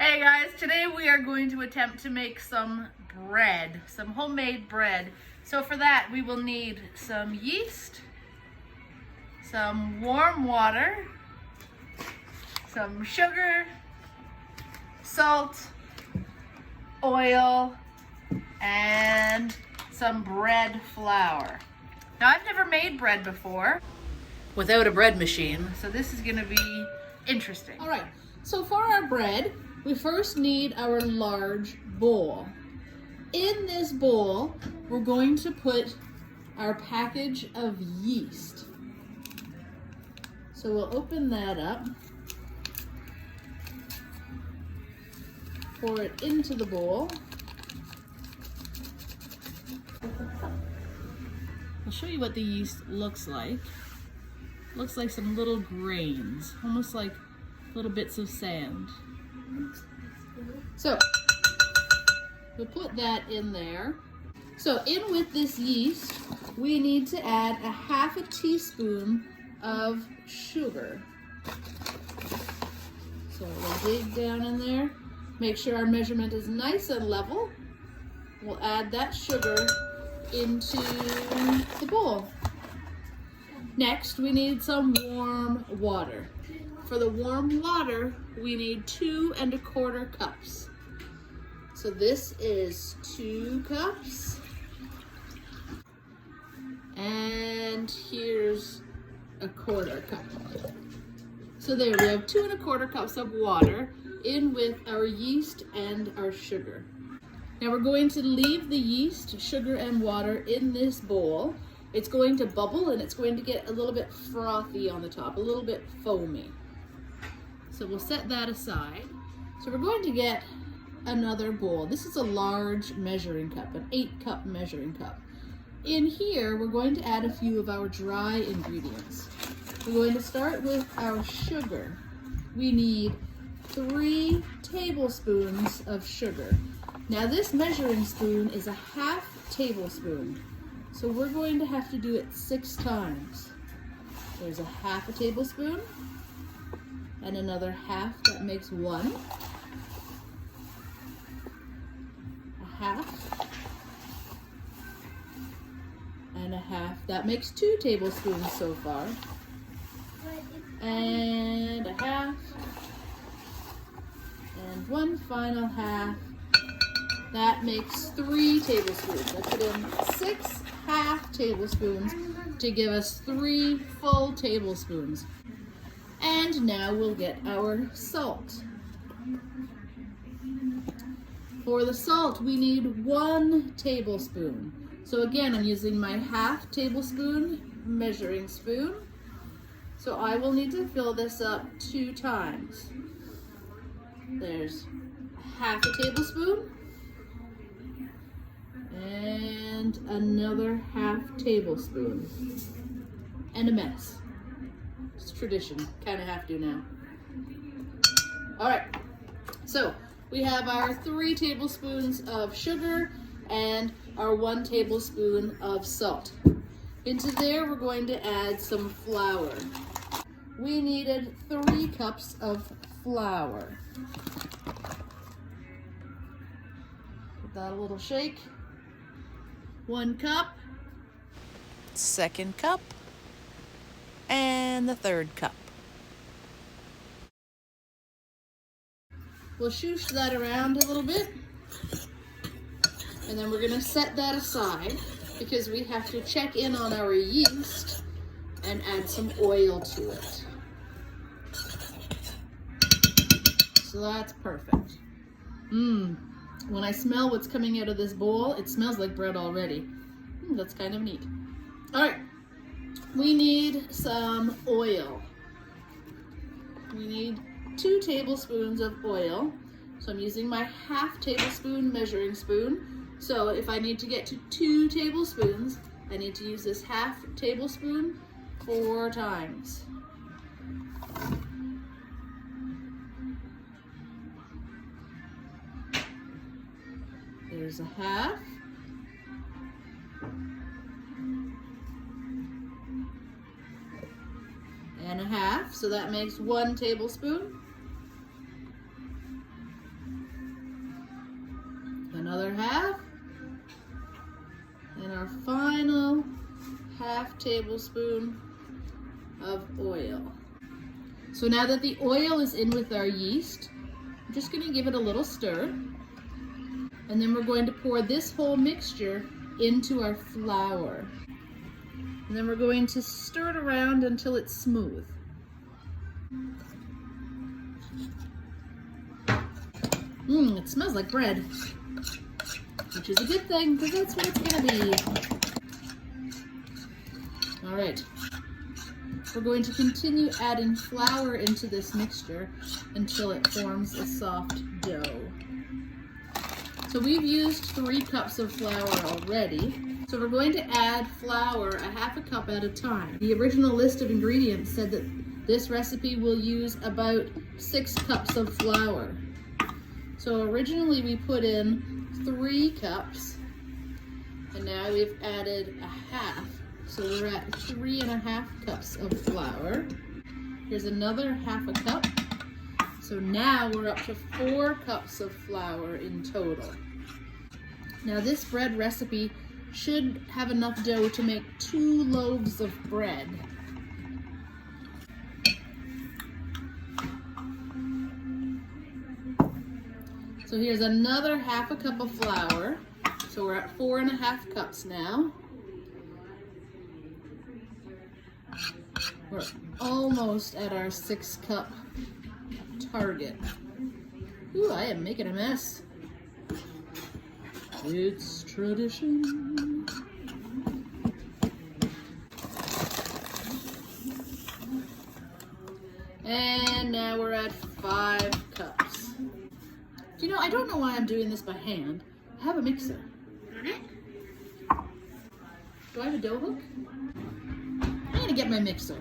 Hey guys, today we are going to attempt to make some bread, some homemade bread. So for that we will need some yeast, some warm water, some sugar, salt, oil, and some bread flour. Now I've never made bread before without a bread machine, so this is gonna be interesting. All right, so for our bread, we first need our large bowl. In this bowl, we're going to put our package of yeast. So we'll open that up, pour it into the bowl. I'll show you what the yeast looks like. Looks like some little grains, almost like little bits of sand. So we'll put that in there. So in with this yeast, we need to add a half a teaspoon of sugar. So we'll dig down in there, make sure our measurement is nice and level. We'll add that sugar into the bowl. Next, we need some warm water. For the warm water, we need 2 1/4 cups. So this is 2 cups. And here's 1/4 cup. So there we have 2 1/4 cups of water in with our yeast and our sugar. Now we're going to leave the yeast, sugar, and water in this bowl. It's going to bubble and it's going to get a little bit frothy on the top, a little bit foamy. So we'll set that aside. So we're going to get another bowl. This is a large measuring cup, an 8-cup measuring cup. In here, we're going to add a few of our dry ingredients. We're going to start with our sugar. We need 3 tablespoons of sugar. Now this measuring spoon is a half tablespoon. So we're going to have to do it 6 times. There's a half a tablespoon and another half, that makes 1. A half and a half, that makes 2 tablespoons so far. And a half and 1 final half. That makes 3 tablespoons. I put in 6 half tablespoons to give us 3 full tablespoons. And now we'll get our salt. For the salt, we need 1 tablespoon. So again, I'm using my half tablespoon measuring spoon. So I will need to fill this up 2 times. There's half a tablespoon. And another half tablespoon. And a mess. It's tradition, kind of have to now. All right, so we have our 3 tablespoons of sugar and our 1 tablespoon of salt. Into there, we're going to add some flour. We needed 3 cups of flour. Give that a little shake. 1 cup, 2nd cup, and the 3rd cup. We'll shoosh that around a little bit, and then we're gonna set that aside because we have to check in on our yeast and add some oil to it. So that's perfect. When I smell what's coming out of this bowl, it smells like bread already. That's kind of neat. All right, we need some oil. We need 2 tablespoons of oil. So I'm using my half tablespoon measuring spoon. So if I need to get to 2 tablespoons, I need to use this half tablespoon 4 times. There's a half. And a half, so that makes 1 tablespoon. tablespoon of oil. So now that the oil is in with our yeast, I'm just going to give it a little stir. And then we're going to pour this whole mixture into our flour. And then we're going to stir it around until it's smooth. It smells like bread, which is a good thing because that's what it's gonna be. All right, we're going to continue adding flour into this mixture until it forms a soft dough. So we've used 3 cups of flour already. So we're going to add flour a half a cup at a time. The original list of ingredients said that this recipe will use about 6 cups of flour. So originally we put in 3 cups, and now we've added a half. So we're at 3.5 cups of flour. Here's another half a cup. So now we're up to 4 cups of flour in total. Now this bread recipe should have enough dough to make 2 loaves of bread. So here's another half a cup of flour. So we're at 4.5 cups now. We're almost at our 6 cup target. Ooh, I am making a mess. It's tradition. And now we're at 5 cups. You know, I don't know why I'm doing this by hand. I have a mixer. Do I have a dough hook? I'm gonna get my mixer.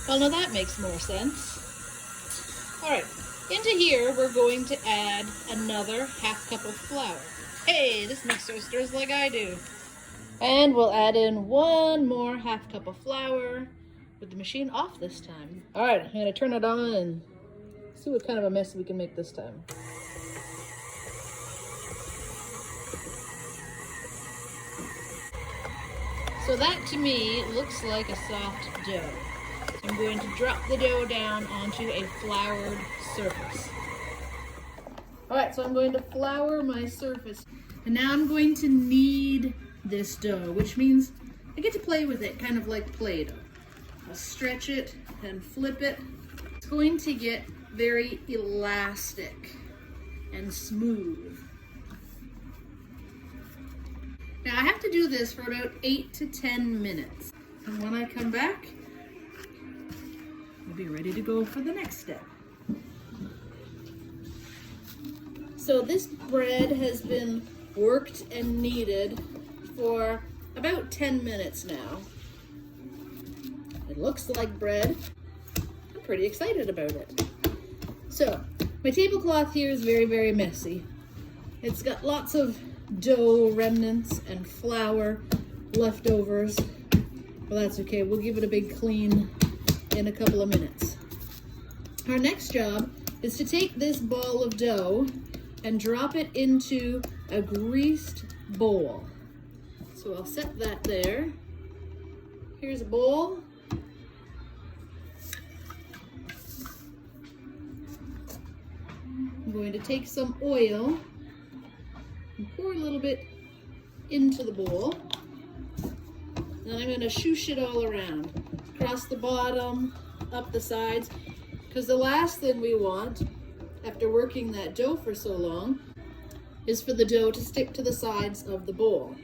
Well, now that makes more sense. All right, into here, we're going to add another half cup of flour. Hey, this mixer stirs like I do. And we'll add in 1 more half cup of flour with the machine off this time. All right, I'm gonna turn it on and see what kind of a mess we can make this time. So that to me looks like a soft dough. So I'm going to drop the dough down onto a floured surface. All right, so I'm going to flour my surface. And now I'm going to knead this dough, which means I get to play with it, kind of like Play-Doh. I'll stretch it and flip it. It's going to get very elastic and smooth. Now I have to do this for about 8 to 10 minutes. And when I come back, I'll be ready to go for the next step. So this bread has been worked and kneaded for about 10 minutes now. It looks like bread. I'm pretty excited about it. So my tablecloth here is very, very messy. It's got lots of dough remnants and flour leftovers. Well, that's okay. We'll give it a big clean in a couple of minutes. Our next job is to take this ball of dough and drop it into a greased bowl. So I'll set that there. Here's a bowl. I'm going to take some oil and pour a little bit into the bowl. Then I'm going to shoosh it all around, across the bottom, up the sides, because the last thing we want after working that dough for so long is for the dough to stick to the sides of the bowl.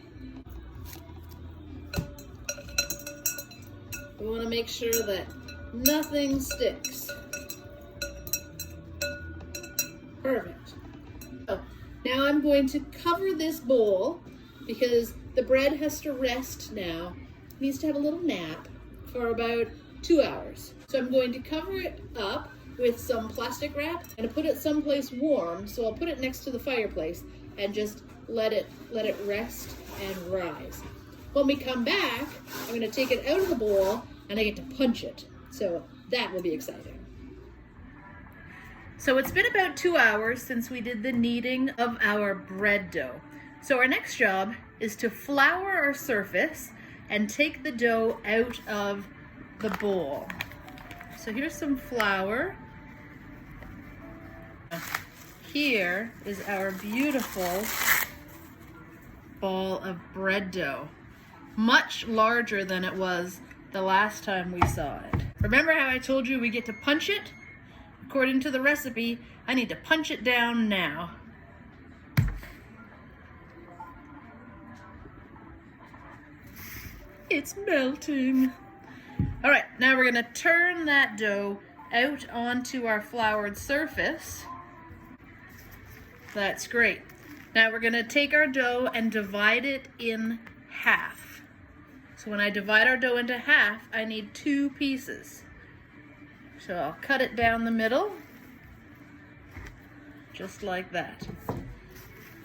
We want to make sure that nothing sticks. Perfect. So now I'm going to cover this bowl because the bread has to rest now. It needs to have a little nap for about 2 hours. So I'm going to cover it up with some plastic wrap and put it someplace warm. So I'll put it next to the fireplace and just let it rest and rise. When we come back, I'm going to take it out of the bowl and I get to punch it. So that will be exciting. So it's been about 2 hours since we did the kneading of our bread dough. So our next job is to flour our surface and take the dough out of the bowl. So here's some flour. Here is our beautiful ball of bread dough. Much larger than it was the last time we saw it. Remember how I told you we get to punch it? According to the recipe, I need to punch it down now. It's melting. All right, now we're gonna turn that dough out onto our floured surface. That's great. Now we're gonna take our dough and divide it in half. So when I divide our dough into half, I need 2 pieces. So I'll cut it down the middle, just like that.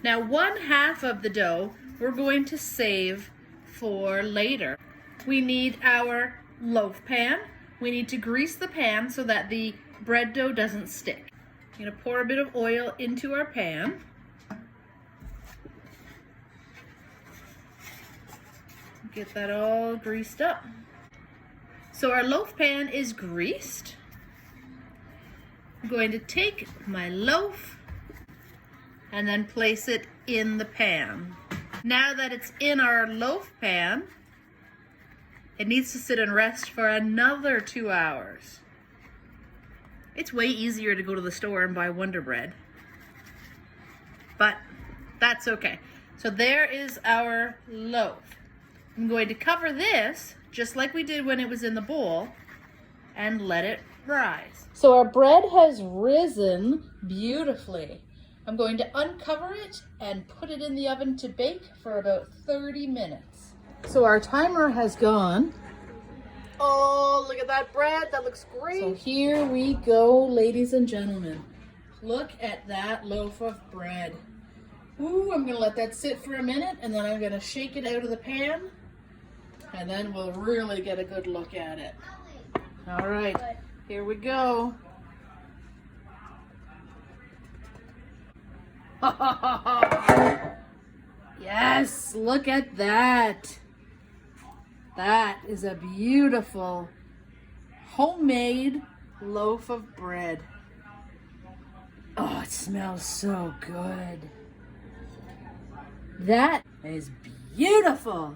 Now 1/2 of the dough we're going to save for later. We need our loaf pan. We need to grease the pan so that the bread dough doesn't stick. I'm gonna pour a bit of oil into our pan. Get that all greased up. So our loaf pan is greased. I'm going to take my loaf and then place it in the pan. Now that it's in our loaf pan, it needs to sit and rest for another 2 hours. It's way easier to go to the store and buy Wonder Bread, but that's okay. So there is our loaf. I'm going to cover this, just like we did when it was in the bowl, and let it rise. So our bread has risen beautifully. I'm going to uncover it and put it in the oven to bake for about 30 minutes. So our timer has gone. Oh, look at that bread. That looks great. So here we go, ladies and gentlemen. Look at that loaf of bread. Ooh, I'm gonna let that sit for a minute and then I'm gonna shake it out of the pan and then we'll really get a good look at it. All right, here we go. Yes, look at that. That is a beautiful homemade loaf of bread. Oh, it smells so good. That is beautiful.